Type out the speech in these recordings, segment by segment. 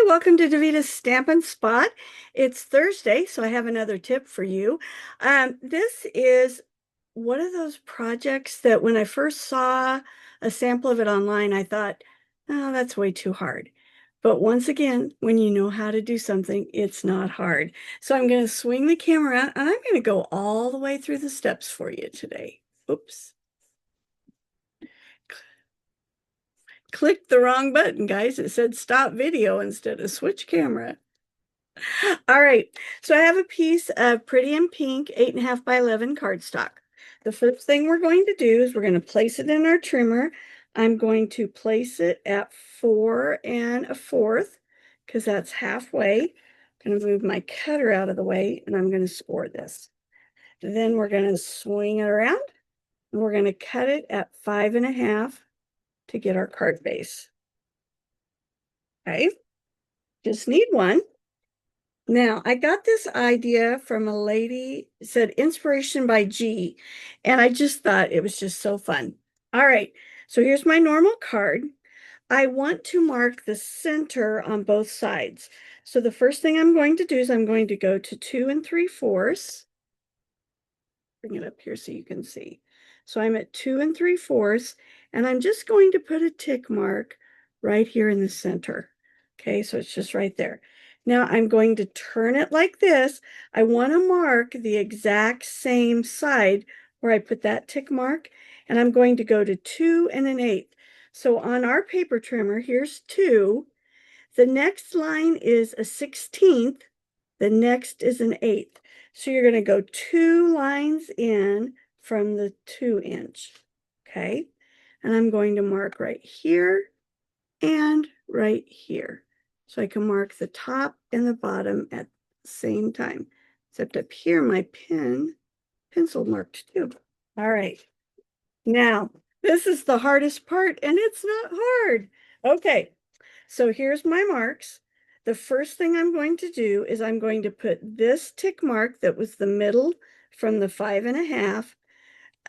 welcome to Davita's Stampin' Spot. It's Thursday, so I have another tip for you. This is one of those projects that when I first saw a sample of it online, I thought, oh, that's way too hard. But once again, when you know how to do something, it's not hard. So I'm going to swing the camera out and I'm going to go all the way through the steps for you today. Oops. Clicked the wrong button, guys. It said stop video instead of switch camera. All right, so I have a piece of Pretty in Pink 8.5 by 11 cardstock. The first thing we're going to do is we're going to place it in our trimmer. I'm going to place it at 4 1/4 because that's halfway. I'm going to move my cutter out of the way and I'm going to score this. Then we're going to swing it around and we're going to cut it at 5 1/2 to get our card base. Okay, just need one. Now, I got this idea from a lady, said inspiration by G, and I just thought it was just so fun. All right, so here's my normal card. I want to mark the center on both sides. So the first thing I'm going to do is I'm going to go to 2 3/4. Bring it up here so you can see. So I'm at 2 3/4, and I'm just going to put a tick mark right here in the center. Okay, so it's just right there. Now I'm going to turn it like this. I want to mark the exact same side where I put that tick mark, and I'm going to go to 2 1/8. So on our paper trimmer, here's 2. The next line is a 16th. The next is an 1/8. So you're going to go 2 lines in from the 2-inch. Okay. And I'm going to mark right here and right here. So I can mark the top and the bottom at the same time. Except up here, my pencil marked too. All right. Now, this is the hardest part, and it's not hard. Okay. So here's my marks. The first thing I'm going to do is I'm going to put this tick mark that was the middle from the 5 1/2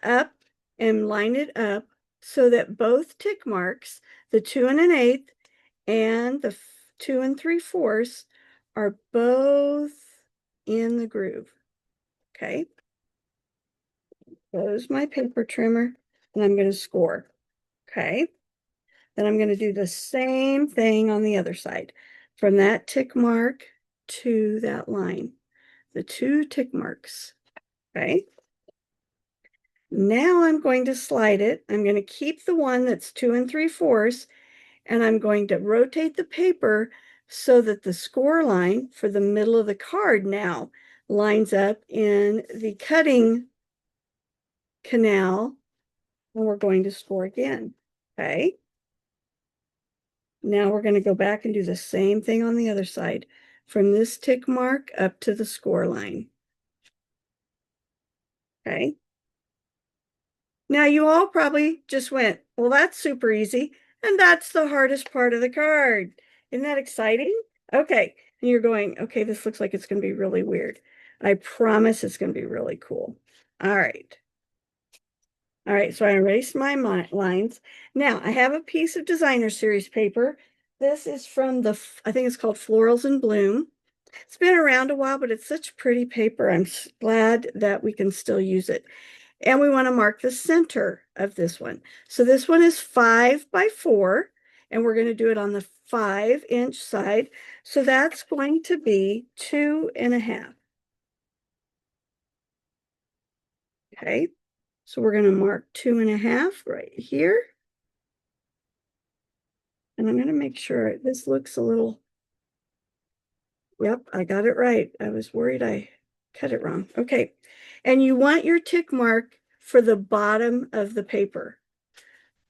up and line it up so that both tick marks, the 2 1/8 and the 2 3/4, are both in the groove. Okay. Close my paper trimmer and I'm going to score. Okay. Then I'm going to do the same thing on the other side. From that tick mark to that line, the 2 tick marks. Okay. Now I'm going to slide it. I'm going to keep the one that's 2 3/4, and I'm going to rotate the paper so that the score line for the middle of the card now lines up in the cutting canal, and we're going to score again. Okay. Now we're going to go back and do the same thing on the other side, from this tick mark up to the score line. Okay. Now you all probably just went, well, that's super easy. And that's the hardest part of the card. Isn't that exciting? Okay. And you're going, okay, this looks like it's going to be really weird. I promise it's going to be really cool. All right. All right, so I erased my lines. Now I have a piece of designer series paper. This is from I think it's called Florals in Bloom. It's been around a while, but it's such pretty paper. I'm glad that we can still use it. And we want to mark the center of this one. So this one is 5 by 4, and we're going to do it on the 5-inch side. So that's going to be 2 1/2. Okay, so we're going to mark 2 1/2 right here. And I'm going to make sure this looks a little, yep, I got it right. I was worried I cut it wrong. Okay, and you want your tick mark for the bottom of the paper.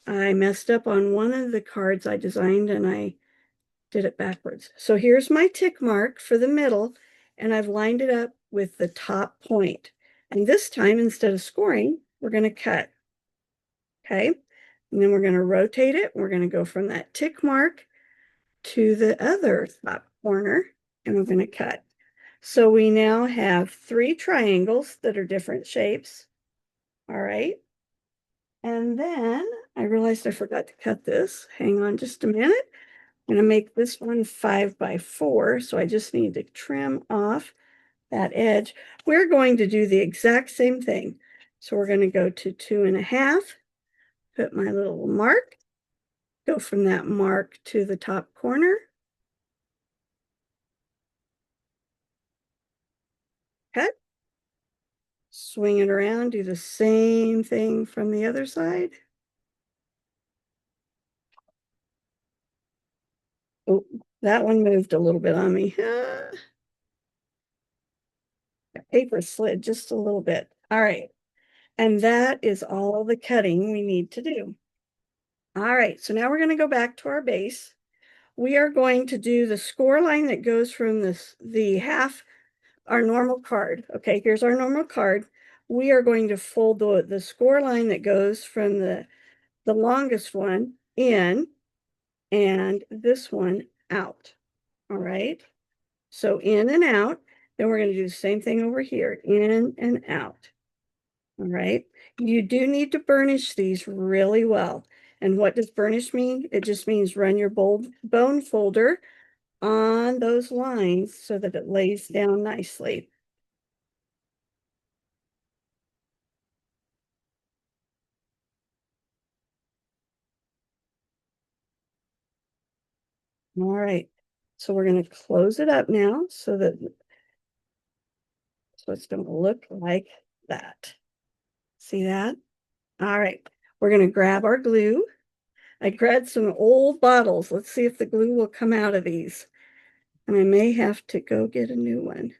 I messed up on one of the cards I designed and I did it backwards. So here's my tick mark for the middle, and I've lined it up with the top point. And this time, instead of scoring, we're going to cut. Okay, and then we're going to rotate it. We're going to go from that tick mark to the other top corner, and we're going to cut. So we now have 3 triangles that are different shapes. All right. And then I realized I forgot to cut this. Hang on just a minute. I'm going to make this one 5 by 4, so I just need to trim off that edge. We're going to do the exact same thing. So we're going to go to 2.5, put my little mark, go from that mark to the top corner. Cut. Swing it around, do the same thing from the other side. Oh, that one moved a little bit on me. Paper slid just a little bit. All right. And that is all the cutting we need to do. All right. So now we're going to go back to our base. We are going to do the score line that goes from the half, our normal card. Okay, here's our normal card. We are going to fold the score line that goes from the longest one in and this one out. All right. So in and out. Then we're going to do the same thing over here, in and out. All right. You do need to burnish these really well. And what does burnish mean? It just means run your bone folder on those lines so that it lays down nicely. All right. So we're going to close it up now so it's going to look like that. See that? All right. We're going to grab our glue. I grabbed some old bottles. Let's see if the glue will come out of these. And I may have to go get a new one.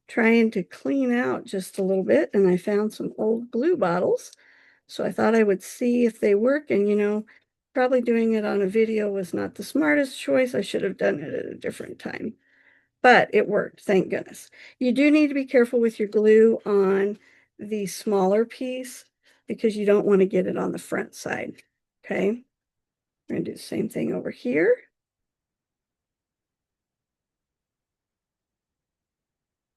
Trying to clean out just a little bit, and I found some old glue bottles. So I thought I would see if they work. And, probably doing it on a video was not the smartest choice. I should have done it at a different time. But it worked, thank goodness. You do need to be careful with your glue on the smaller piece because you don't want to get it on the front side. Okay. We're going to do the same thing over here.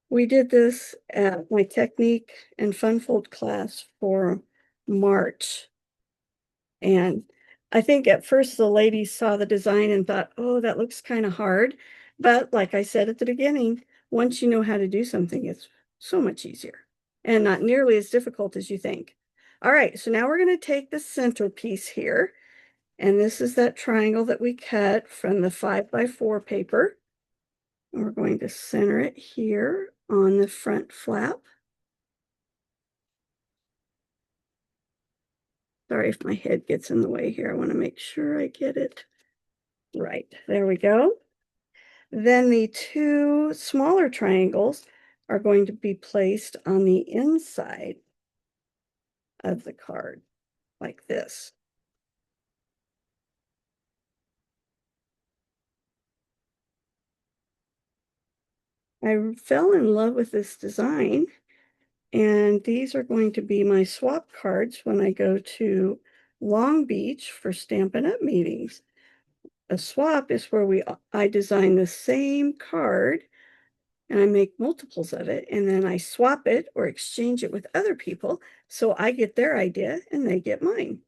We did this at my technique and fun fold class for March. And I think at first the ladies saw the design and thought, oh, that looks kind of hard. But like I said at the beginning, once you know how to do something, it's so much easier and not nearly as difficult as you think. All right, so now we're going to take the centerpiece here. And this is that triangle that we cut from the 5 by 4 paper. And we're going to center it here on the front flap. Sorry if my head gets in the way here. I want to make sure I get it right. There we go. Then the 2 smaller triangles are going to be placed on the inside of the card, like this. I fell in love with this design, and these are going to be my swap cards when I go to Long Beach for Stampin' Up! Meetings. A swap is where I design the same card and I make multiples of it, and then I swap it or exchange it with other people so I get their idea and they get mine.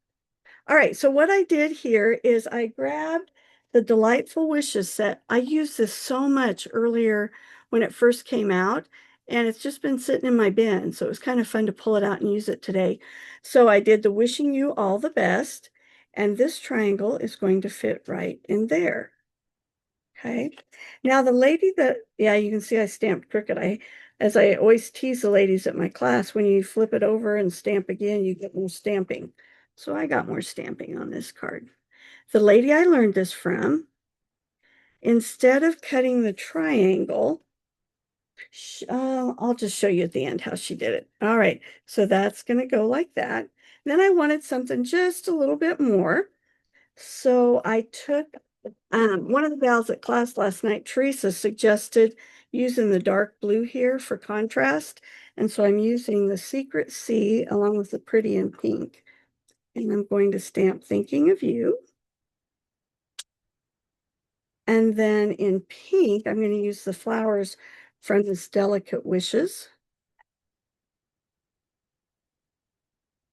All right, so what I did here is I grabbed the Delightful Wishes set. I used this so much earlier when it first came out, and it's just been sitting in my bin, so it was kind of fun to pull it out and use it today. So I did the Wishing You All the Best, and this triangle is going to fit right in there. Okay. Now the lady yeah, you can see I stamped crooked. As I always tease the ladies at my class, when you flip it over and stamp again, you get more stamping. So I got more stamping on this card. The lady I learned this from, instead of cutting the triangle, I'll just show you at the end how she did it. All right, so that's going to go like that. Then I wanted something just a little bit more. So I took one of the gals at class last night, Teresa, suggested using the dark blue here for contrast. And so I'm using the Secret Sea along with the Pretty in Pink. And I'm going to stamp Thinking of You. And then in pink, I'm going to use the flowers from this Delicate Wishes.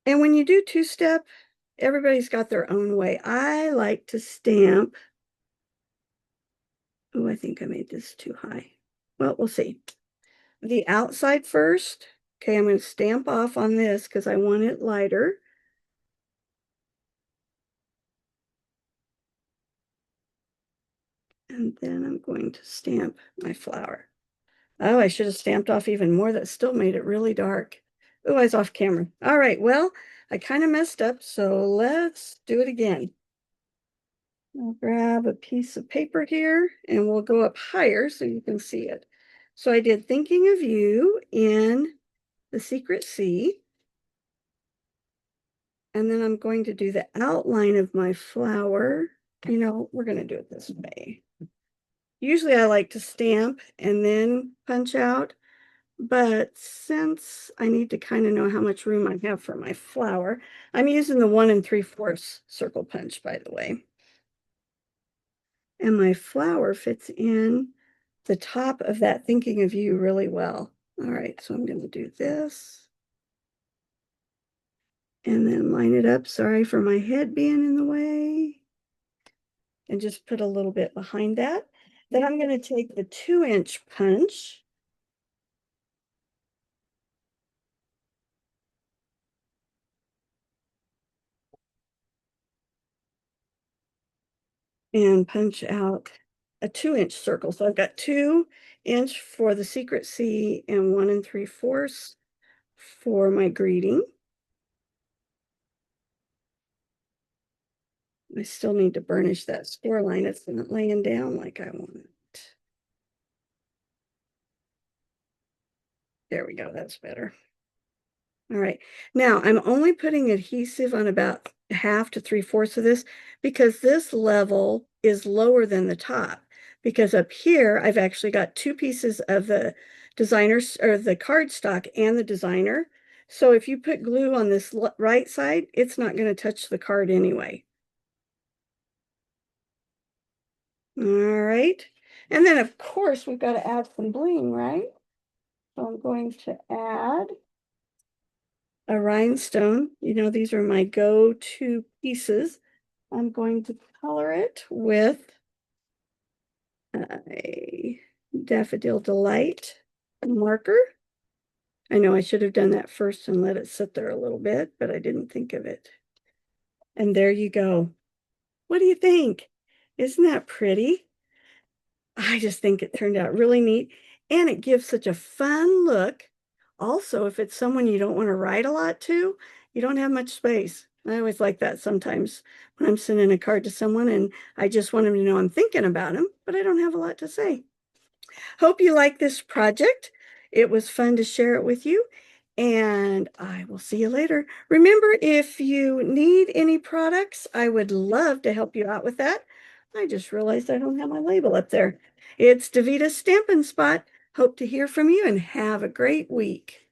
And when you do two-step, everybody's got their own way. I like to stamp Oh, I think I made this too high. Well, we'll see. The outside first. Okay, I'm going to stamp off on this because I want it lighter. And then I'm going to stamp my flower. Oh, I should have stamped off even more. That still made it really dark. Oh, I was off camera. All right, well, I kind of messed up, so let's do it again. I'll grab a piece of paper here and we'll go up higher so you can see it. So I did Thinking of You in the Secret Sea. And then I'm going to do the outline of my flower. You know, we're going to do it this way. Usually I like to stamp and then punch out, but since I need to kind of know how much room I have for my flower, I'm using the 1 3/4 circle punch, by the way. And my flower fits in the top of that Thinking of You really well. All right, so I'm going to do this. And then line it up. Sorry for my head being in the way. And just put a little bit behind that. Then I'm going to take the 2-inch punch. And punch out a 2-inch circle. So I've got 2-inch for the Secret Sea and 1 3/4 for my greeting. I still need to burnish that score line. It's not laying down like I want it. There we go. That's better. All right. Now I'm only putting adhesive on about 1/2 to 3/4 of this because this level is lower than the top. Because up here, I've actually got 2 pieces of the designers or the cardstock and the designer. So if you put glue on this right side, it's not going to touch the card anyway. All right. And then of course we've got to add some bling, right? So I'm going to add a rhinestone. You know, these are my go-to pieces. I'm going to color it with a Daffodil Delight marker. I know I should have done that first and let it sit there a little bit, but I didn't think of it. And there you go. What do you think? Isn't that pretty? I just think it turned out really neat and it gives such a fun look. Also, if it's someone you don't want to write a lot to, you don't have much space. I always like that sometimes when I'm sending a card to someone and I just want them to know I'm thinking about them, but I don't have a lot to say. Hope you like this project. It was fun to share it with you, and I will see you later. Remember, if you need any products, I would love to help you out with that. I just realized I don't have my label up there. It's Davita Stampin' Spot. Hope to hear from you and have a great week.